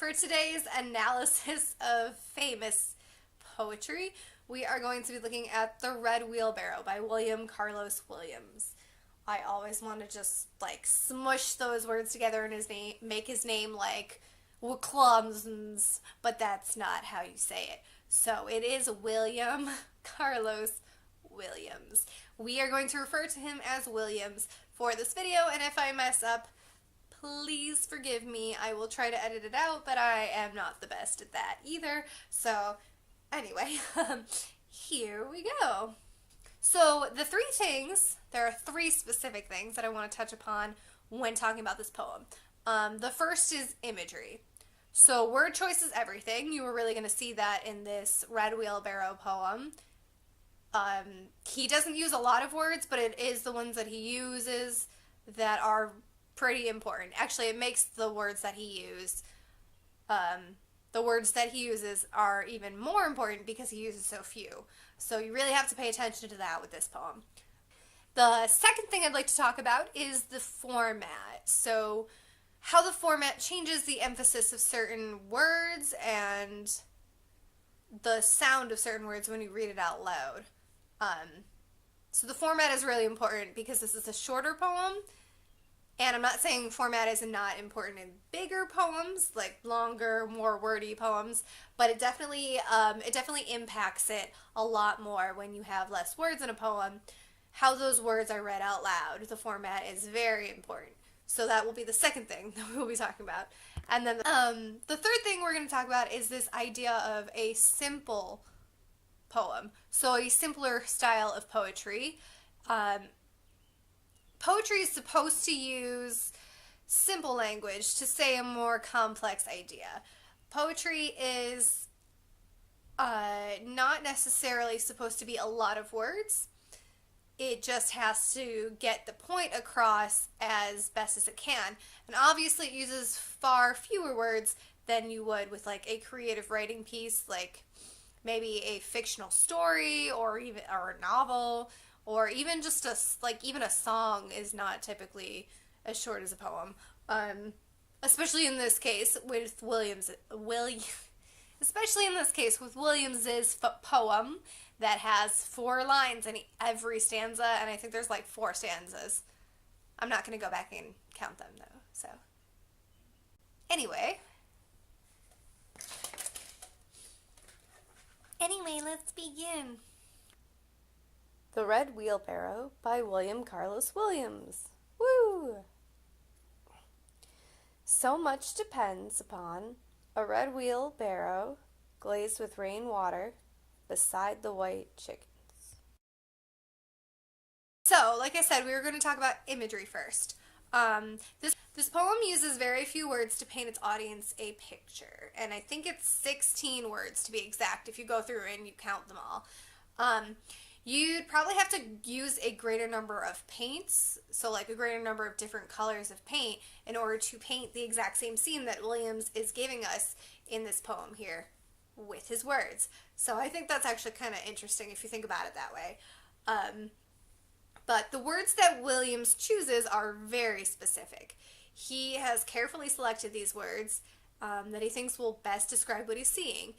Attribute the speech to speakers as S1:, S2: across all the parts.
S1: For today's analysis of famous poetry, we are going to be looking at The Red Wheelbarrow by William Carlos Williams. I always want to just like smush those words together in his name, make his name like Wclumsons, but that's not how you say it. So it is William Carlos Williams. We are going to refer to him as Williams for this video, and if I mess up, please forgive me. I will try to edit it out, but I am not the best at that either. So anyway, here we go. So there are three specific things that I want to touch upon when talking about this poem. The first is imagery. So word choice is everything. You were really going to see that in this Red Wheelbarrow poem. He doesn't use a lot of words, but it is the ones that he uses that are pretty important. Actually, it makes the words that he uses are even more important because he uses so few. So you really have to pay attention to that with this poem. The second thing I'd like to talk about is the format. So how the format changes the emphasis of certain words and the sound of certain words when you read it out loud. So the format is really important because this is a shorter poem. And I'm not saying format is not important in bigger poems, like longer, more wordy poems, but it definitely impacts it a lot more when you have less words in a poem. How those words are read out loud, the format is very important. So that will be the second thing that we'll be talking about. And then the third thing we're going to talk about is this idea of a simple poem. So a simpler style of poetry. Poetry is supposed to use simple language to say a more complex idea. Poetry is not necessarily supposed to be a lot of words. It just has to get the point across as best as it can. And obviously it uses far fewer words than you would with like a creative writing piece, like maybe a fictional story or a novel. Or even just even a song is not typically as short as a poem. Especially in this case with Williams's poem that has 4 lines in every stanza, and I think there's like 4 stanzas. I'm not going to go back and count them though. So anyway, let's begin. The Red Wheelbarrow by William Carlos Williams. Woo! So much depends upon a red wheelbarrow glazed with rainwater beside the white chickens. So, like I said, we were going to talk about imagery first. This poem uses very few words to paint its audience a picture, and I think it's 16 words to be exact if you go through and you count them all. You'd probably have to use a greater number of paints, so like a greater number of different colors of paint, in order to paint the exact same scene that Williams is giving us in this poem here with his words. So I think that's actually kind of interesting if you think about it that way. But the words that Williams chooses are very specific. He has carefully selected these words that he thinks will best describe what he's seeing.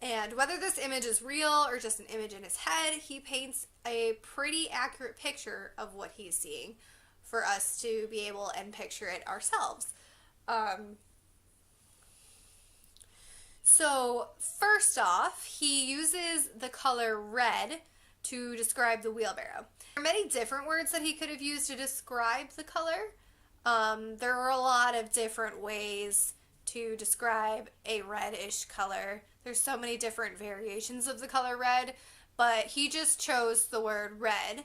S1: And whether this image is real or just an image in his head, he paints a pretty accurate picture of what he's seeing for us to be able and picture it ourselves. So first off, he uses the color red to describe the wheelbarrow. There are many different words that he could have used to describe the color. There are a lot of different ways to describe a reddish color. There's so many different variations of the color red, but he just chose the word red.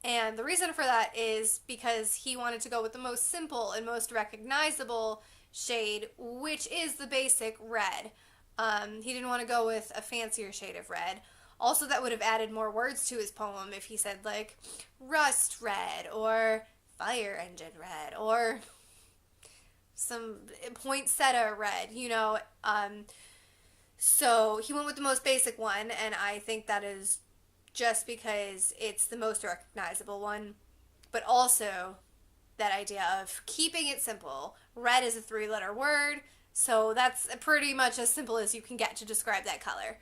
S1: And the reason for that is because he wanted to go with the most simple and most recognizable shade, which is the basic red. He didn't want to go with a fancier shade of red. Also, that would have added more words to his poem if he said like rust red or fire engine red or some poinsettia red, you know. So he went with the most basic one, and I think that is just because it's the most recognizable one, but also that idea of keeping it simple. Red is a 3-letter word, So that's pretty much as simple as you can get to describe that color.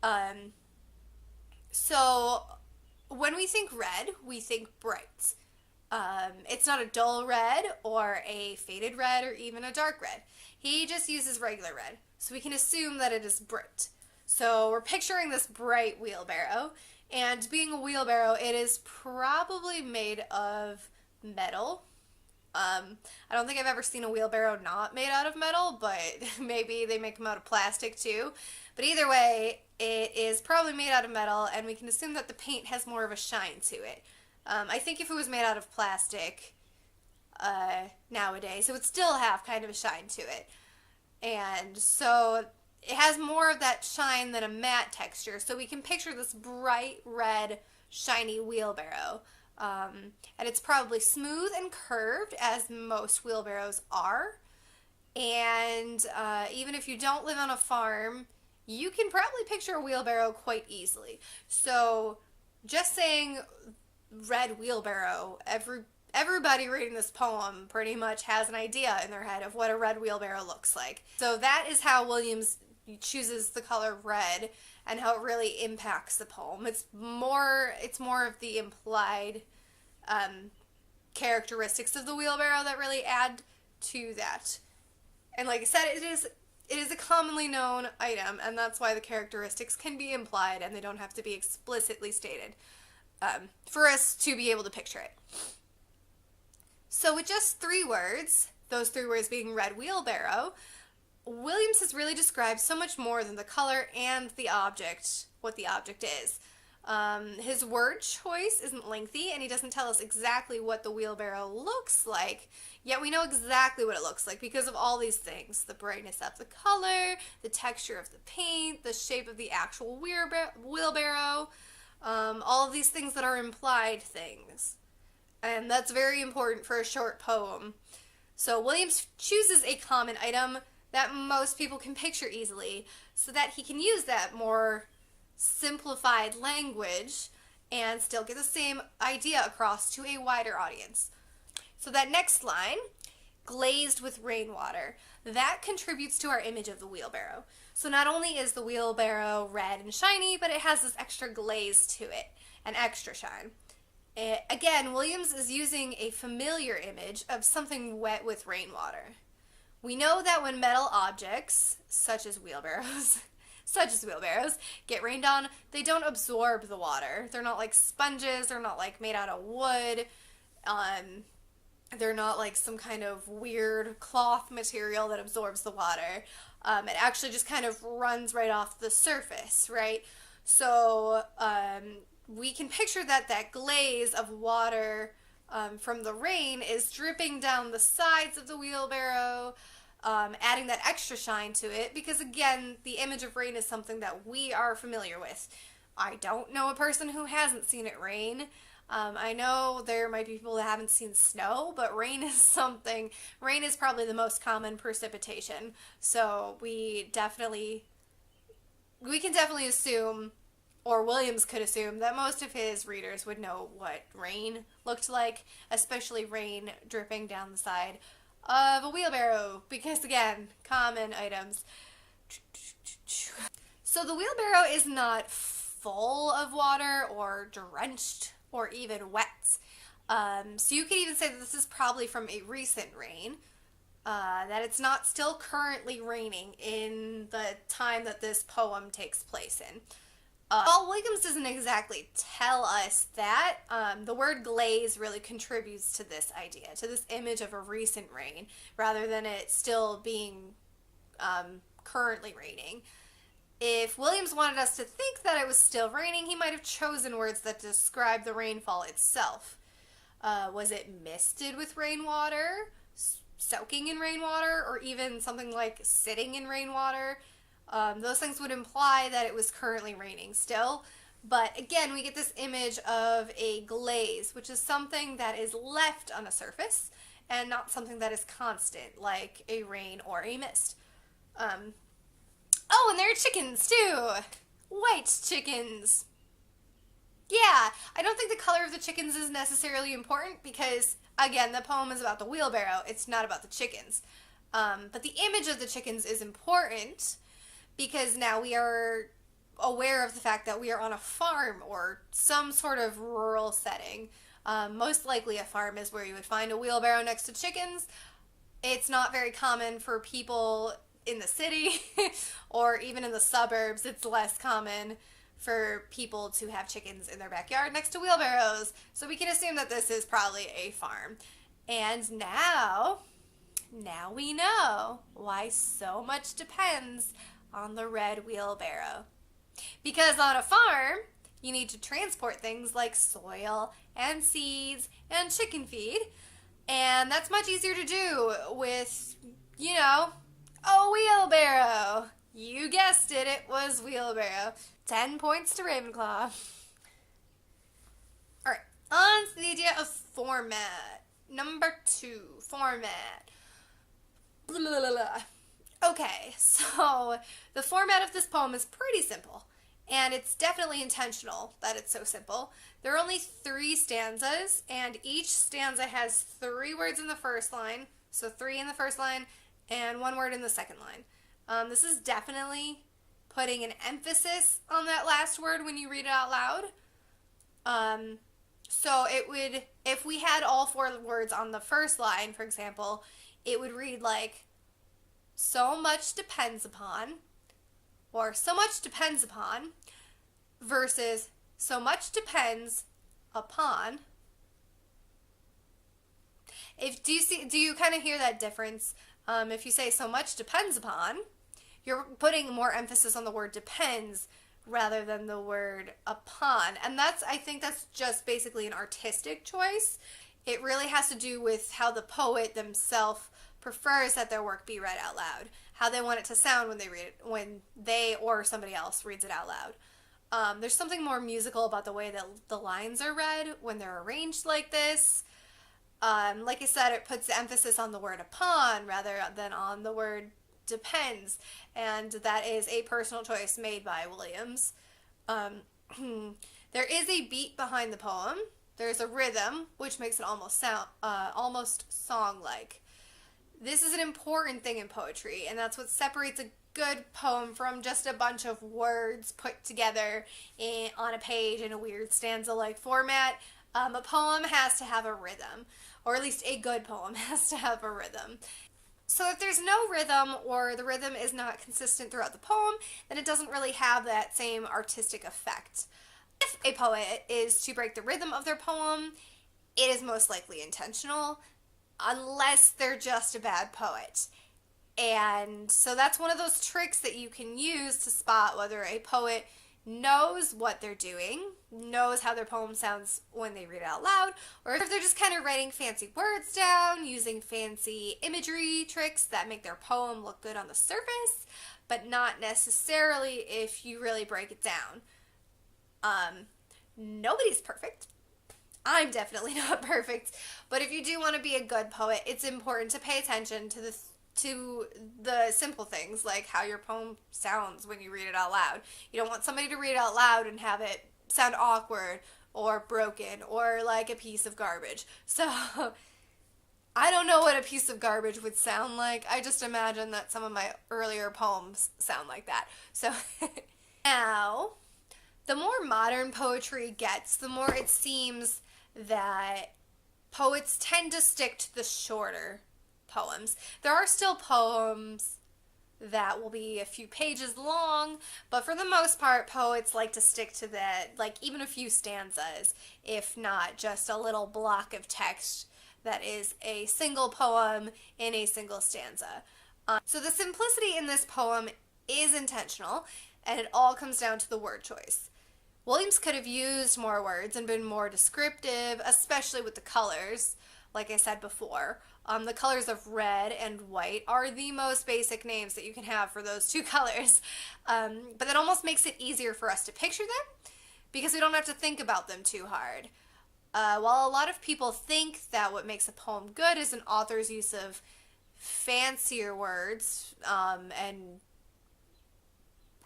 S1: Um, so when we think red, we think bright. It's not a dull red or a faded red or even a dark red. He just uses regular red. So we can assume that it is bright. So we're picturing this bright wheelbarrow. And being a wheelbarrow, it is probably made of metal. I don't think I've ever seen a wheelbarrow not made out of metal, but maybe they make them out of plastic too. But either way, it is probably made out of metal, and we can assume that the paint has more of a shine to it. I think if it was made out of plastic nowadays, it would still have kind of a shine to it. And so it has more of that shine than a matte texture. So we can picture this bright red, shiny wheelbarrow. And it's probably smooth and curved, as most wheelbarrows are. And even if you don't live on a farm, you can probably picture a wheelbarrow quite easily. So just saying red wheelbarrow, everybody reading this poem pretty much has an idea in their head of what a red wheelbarrow looks like. So that is how Williams chooses the color red and how it really impacts the poem. It's more of the implied characteristics of the wheelbarrow that really add to that. And like I said, it is a commonly known item, and that's why the characteristics can be implied and they don't have to be explicitly stated for us to be able to picture it. So with just 3 words, those 3 words being red wheelbarrow, Williams has really described so much more than the color and the object, what the object is. His word choice isn't lengthy, and he doesn't tell us exactly what the wheelbarrow looks like, yet we know exactly what it looks like because of all these things. The brightness of the color, the texture of the paint, the shape of the actual wheelbarrow, all of these things that are implied things. And that's very important for a short poem. So Williams chooses a common item that most people can picture easily so that he can use that more simplified language and still get the same idea across to a wider audience. So that next line, glazed with rainwater, that contributes to our image of the wheelbarrow. So not only is the wheelbarrow red and shiny, but it has this extra glaze to it, an extra shine. Again, Williams is using a familiar image of something wet with rainwater. We know that when metal objects, such as wheelbarrows, get rained on, they don't absorb the water. They're not like sponges, they're not like made out of wood, they're not like some kind of weird cloth material that absorbs the water. It actually just kind of runs right off the surface, right? So we can picture that glaze of water from the rain is dripping down the sides of the wheelbarrow, adding that extra shine to it, because again, the image of rain is something that we are familiar with. I don't know a person who hasn't seen it rain. I know there might be people that haven't seen snow, but rain is probably the most common precipitation. So we can definitely assume, or Williams could assume, that most of his readers would know what rain looked like, especially rain dripping down the side of a wheelbarrow, because again, common items. So the wheelbarrow is not full of water or drenched or even wet. So you could even say that this is probably from a recent rain, that it's not still currently raining in the time that this poem takes place in. While Williams doesn't exactly tell us that, the word glaze really contributes to this idea, to this image of a recent rain, rather than it still being currently raining. If Williams wanted us to think that it was still raining, he might have chosen words that describe the rainfall itself. Was it misted with rainwater, soaking in rainwater, or even something like sitting in rainwater? Those things would imply that it was currently raining still. But again, we get this image of a glaze, which is something that is left on a surface and not something that is constant, like a rain or a mist. Oh, and there are chickens too! White chickens! Yeah, I don't think the color of the chickens is necessarily important because, again, the poem is about the wheelbarrow. It's not about the chickens. But the image of the chickens is important because now we are aware of the fact that we are on a farm or some sort of rural setting. Most likely a farm is where you would find a wheelbarrow next to chickens. It's not very common for people in the city or even in the suburbs. It's less common for people to have chickens in their backyard next to wheelbarrows. So we can assume that this is probably a farm. And now we know why so much depends on the red wheelbarrow. Because on a farm, you need to transport things like soil and seeds and chicken feed. And that's much easier to do with, a wheelbarrow. You guessed it, it was wheelbarrow. 10 points to Ravenclaw. Alright, on to the idea of format. Number 2, format. Blah, blah, blah, blah. Okay, so the format of this poem is pretty simple. And it's definitely intentional that it's so simple. There are only 3 stanzas, and each stanza has 3 words in the first line. So 3 in the first line, and 1 word in the second line. This is definitely putting an emphasis on that last word when you read it out loud. So it would, if we had all 4 words on the first line, for example, it would read like, so much depends upon, or so much depends upon, versus so much depends upon. Do you kind of hear that difference? If you say so much depends upon, you're putting more emphasis on the word depends rather than the word upon. And I think that's just basically an artistic choice. It really has to do with how the poet themselves prefers that their work be read out loud, how they want it to sound when they read it, when they or somebody else reads it out loud. There's something more musical about the way that the lines are read when they're arranged like this. Like I said, it puts the emphasis on the word upon rather than on the word depends, and that is a personal choice made by Williams. There is a beat behind the poem. There's a rhythm, which makes it almost song-like. This is an important thing in poetry, and that's what separates a good poem from just a bunch of words put together on a page in a weird stanza-like format. A poem has to have a rhythm, or at least a good poem has to have a rhythm. So if there's no rhythm, or the rhythm is not consistent throughout the poem, then it doesn't really have that same artistic effect. If a poet is to break the rhythm of their poem, it is most likely intentional, unless they're just a bad poet. And so that's one of those tricks that you can use to spot whether a poet knows what they're doing, knows how their poem sounds when they read it out loud, or if they're just kind of writing fancy words down, using fancy imagery tricks that make their poem look good on the surface, but not necessarily if you really break it down. Nobody's perfect. I'm definitely not perfect, but if you do want to be a good poet, it's important to pay attention to the simple things, like how your poem sounds when you read it out loud. You don't want somebody to read it out loud and have it sound awkward or broken or like a piece of garbage. So I don't know what a piece of garbage would sound like. I just imagine that some of my earlier poems sound like that. So now, the more modern poetry gets, the more it seems that poets tend to stick to the shorter poems. There are still poems that will be a few pages long, but for the most part, poets like to stick to even a few stanzas, if not just a little block of text that is a single poem in a single stanza. So the simplicity in this poem is intentional, and it all comes down to the word choice. Williams could have used more words and been more descriptive, especially with the colors, like I said before. The colors of red and white are the most basic names that you can have for those 2 colors. But that almost makes it easier for us to picture them because we don't have to think about them too hard. While a lot of people think that what makes a poem good is an author's use of fancier words and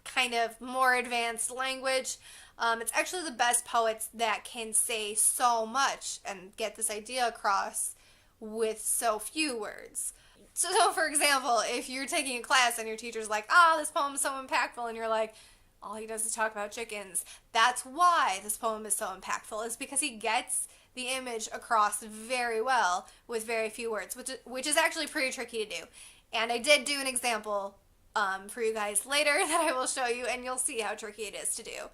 S1: kind of more advanced language, it's actually the best poets that can say so much and get this idea across with so few words. So for example, if you're taking a class and your teacher's like, ah, this poem is so impactful, and you're like, all he does is talk about chickens, that's why this poem is so impactful, is because he gets the image across very well with very few words, which is actually pretty tricky to do. And I did do an example for you guys later that I will show you, and you'll see how tricky it is to do.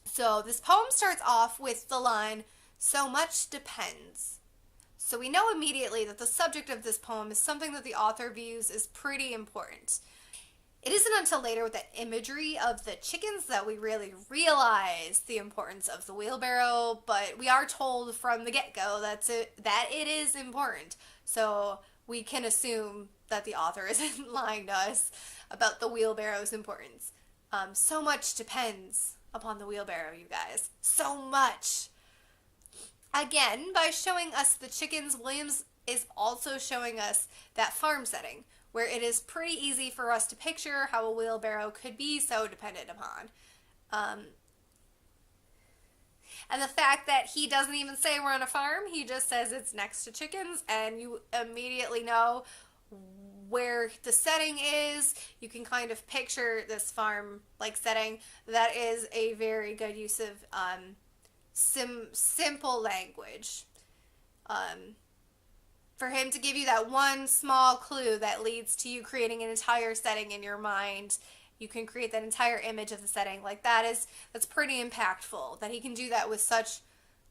S1: So this poem starts off with the line, "So much depends." So we know immediately that the subject of this poem is something that the author views as pretty important. It isn't until later with the imagery of the chickens that we really realize the importance of the wheelbarrow, but we are told from the get-go that it is important. So we can assume that the author isn't lying to us about the wheelbarrow's importance. So much depends upon the wheelbarrow, you guys. So much. Again, by showing us the chickens, Williams is also showing us that farm setting, where it is pretty easy for us to picture how a wheelbarrow could be so dependent upon. And the fact that he doesn't even say we're on a farm, he just says it's next to chickens, and you immediately know where the setting is. You can kind of picture this farm-like setting. That is a very good use of simple language. For him to give you that one small clue that leads to you creating an entire setting in your mind, you can create that entire image of the setting. Like that's pretty impactful, that he can do that with such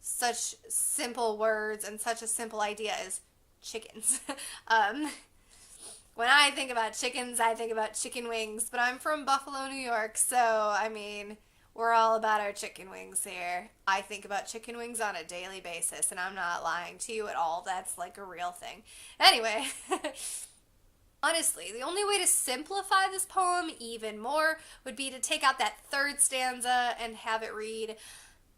S1: simple words and such a simple idea as chickens. When I think about chickens, I think about chicken wings, but I'm from Buffalo, New York, so I mean, we're all about our chicken wings here. I think about chicken wings on a daily basis, and I'm not lying to you at all. That's like a real thing. Anyway, honestly, the only way to simplify this poem even more would be to take out that third stanza and have it read,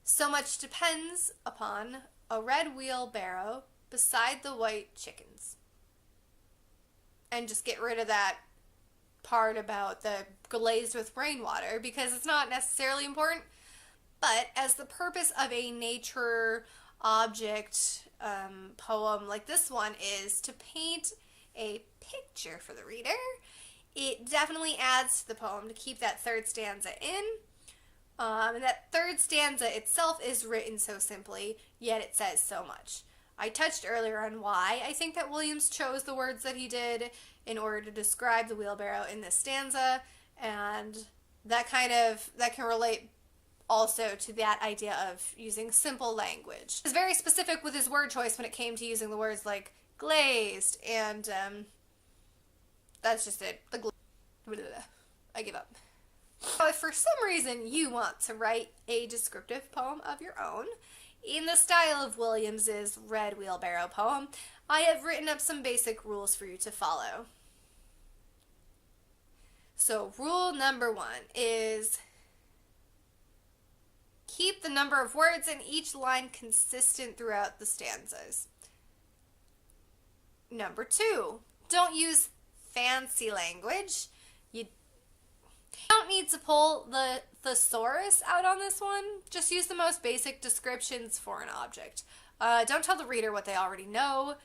S1: "So much depends upon a red wheelbarrow beside the white chickens." And just get rid of that part about the glazed with rainwater, because it's not necessarily important. But as the purpose of a nature object poem like this one is to paint a picture for the reader, it definitely adds to the poem to keep that third stanza in. And that third stanza itself is written so simply, yet it says so much. I touched earlier on why I think that Williams chose the words that he did in order to describe the wheelbarrow in this stanza, and that can relate also to that idea of using simple language. He was very specific with his word choice when it came to using the words like glazed, and that's just it. I give up. So if for some reason you want to write a descriptive poem of your own, in the style of Williams's Red Wheelbarrow poem, I have written up some basic rules for you to follow. So rule number 1 is keep the number of words in each line consistent throughout the stanzas. Number 2, don't use fancy language. You don't need to pull the thesaurus out on this one. Just use the most basic descriptions for an object. Don't tell the reader what they already know.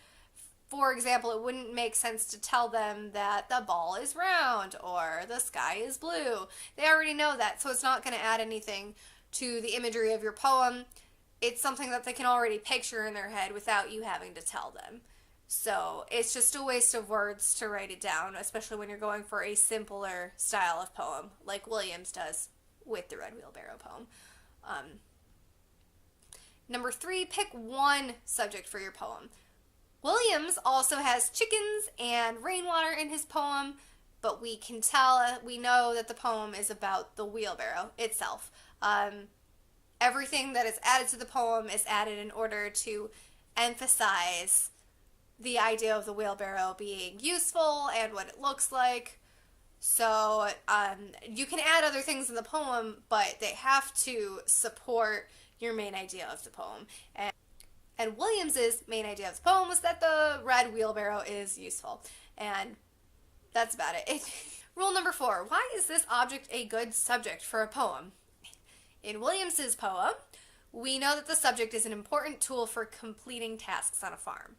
S1: For example, it wouldn't make sense to tell them that the ball is round or the sky is blue. They already know that, so it's not going to add anything to the imagery of your poem. It's something that they can already picture in their head without you having to tell them. So it's just a waste of words to write it down, especially when you're going for a simpler style of poem, like Williams does with the Red Wheelbarrow poem. Number 3, pick one subject for your poem. Williams also has chickens and rainwater in his poem, but we know that the poem is about the wheelbarrow itself. Everything that is added to the poem is added in order to emphasize the idea of the wheelbarrow being useful and what it looks like. So you can add other things in the poem, but they have to support your main idea of the poem. And Williams's main idea of the poem was that the red wheelbarrow is useful. And that's about it. Rule number 4, why is this object a good subject for a poem? In Williams's poem, we know that the subject is an important tool for completing tasks on a farm.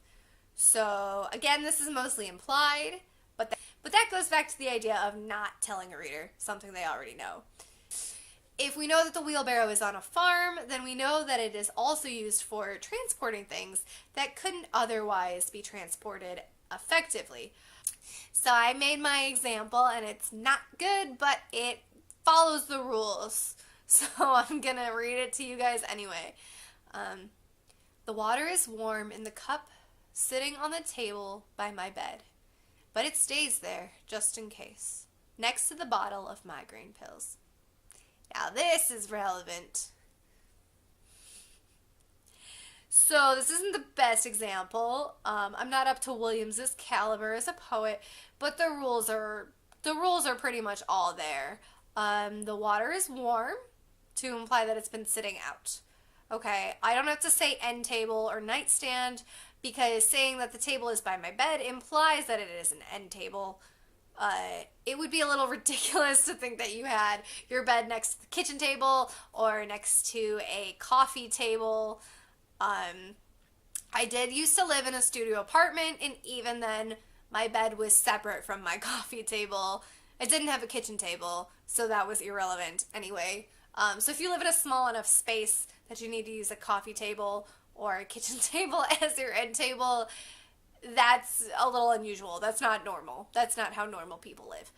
S1: So again, this is mostly implied, but that goes back to the idea of not telling a reader something they already know. If we know that the wheelbarrow is on a farm, then we know that it is also used for transporting things that couldn't otherwise be transported effectively. So I made my example, and it's not good, but it follows the rules. So I'm going to read it to you guys anyway. The water is warm in the cup sitting on the table by my bed, but it stays there just in case, next to the bottle of migraine pills. Now this is relevant. So this isn't the best example. I'm not up to Williams's caliber as a poet, but the rules are pretty much all there. The water is warm to imply that it's been sitting out. Okay, I don't have to say end table or nightstand because saying that the table is by my bed implies that it is an end table. It would be a little ridiculous to think that you had your bed next to the kitchen table or next to a coffee table. I did used to live in a studio apartment, and even then my bed was separate from my coffee table. I didn't have a kitchen table, so that was irrelevant anyway. So if you live in a small enough space that you need to use a coffee table or a kitchen table as your end table, that's a little unusual. That's not normal. That's not how normal people live.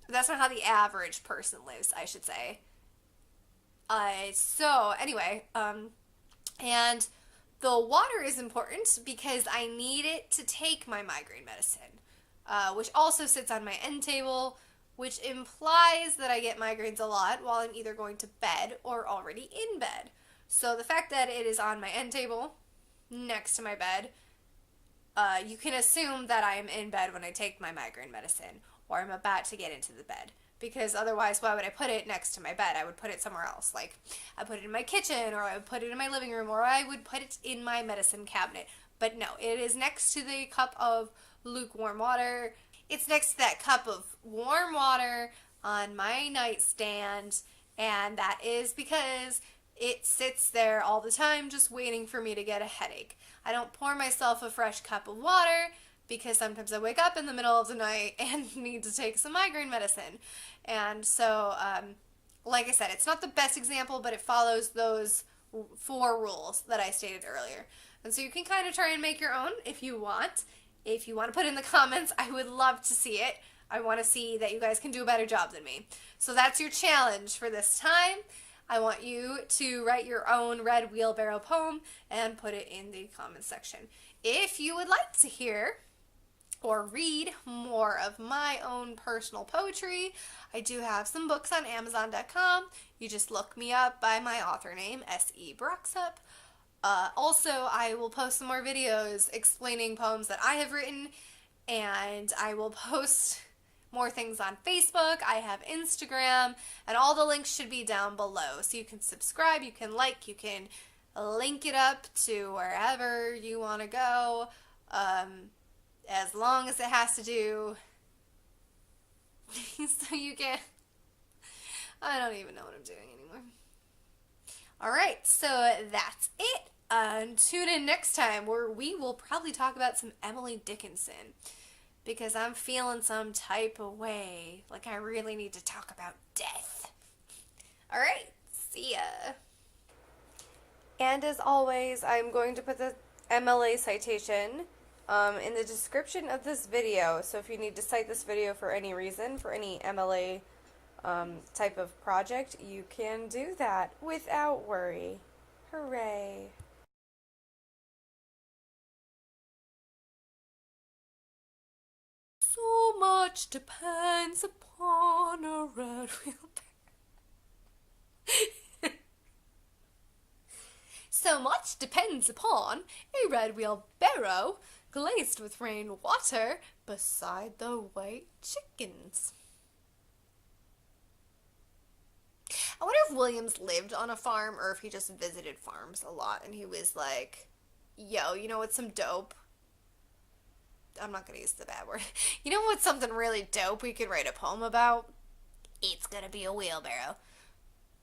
S1: That's not how the average person lives, I should say. So anyway, and the water is important because I need it to take my migraine medicine, which also sits on my end table, which implies that I get migraines a lot while I'm either going to bed or already in bed. So the fact that it is on my end table next to my bed, you can assume that I am in bed when I take my migraine medicine, or I'm about to get into the bed. Because otherwise, why would I put it next to my bed? I would put it somewhere else. Like, I put it in my kitchen, or I would put it in my living room, or I would put it in my medicine cabinet. But no, it is next to the cup of lukewarm water. It's next to that cup of warm water on my nightstand, and that is because it sits there all the time just waiting for me to get a headache. I don't pour myself a fresh cup of water because sometimes I wake up in the middle of the night and need to take some migraine medicine. And so, like I said, it's not the best example, but it follows those 4 rules that I stated earlier. And so you can kind of try and make your own if you want. If you want to put in the comments, I would love to see it. I want to see that you guys can do a better job than me. So that's your challenge for this time. I want you to write your own red wheelbarrow poem and put it in the comments section. If you would like to hear or read more of my own personal poetry, I do have some books on Amazon.com. You just look me up by my author name, S.E. Broxup. Also, I will post some more videos explaining poems that I have written, and I will post more things on Facebook. I have Instagram, and all the links should be down below. So you can subscribe, you can like, you can link it up to wherever you want to go, as long as it has to do so you can, I don't even know what I'm doing anymore. Alright, so that's it. Tune in next time where we will probably talk about some Emily Dickinson, because I'm feeling some type of way, like I really need to talk about death. Alright, see ya. And as always, I'm going to put the MLA citation in the description of this video, so if you need to cite this video for any reason, for any MLA type of project, you can do that without worry. Hooray! So much depends upon a red wheelbarrow. So much depends upon a red wheelbarrow glazed with rainwater beside the white chickens. I wonder if Williams lived on a farm or if he just visited farms a lot and he was like, yo, you know what's some dope? I'm not going to use the bad word. You know what's something really dope we could write a poem about? It's going to be a wheelbarrow.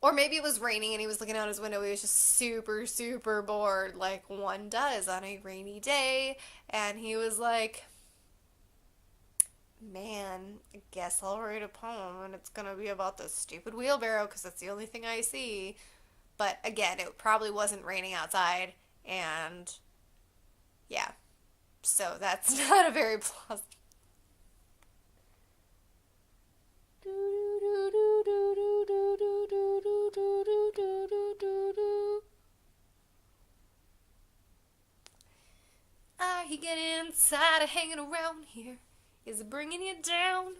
S1: Or maybe it was raining and he was looking out his window. He was just super, super bored, like one does on a rainy day. And he was like, man, I guess I'll write a poem and it's gonna be about this stupid wheelbarrow because that's the only thing I see. But again, it probably wasn't raining outside. And yeah, so that's not a very plausible. Are you getting tired of hanging around here? Is it bringing you down?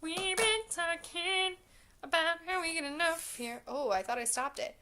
S1: We've been talking about how we get enough here. Oh, I thought I stopped it.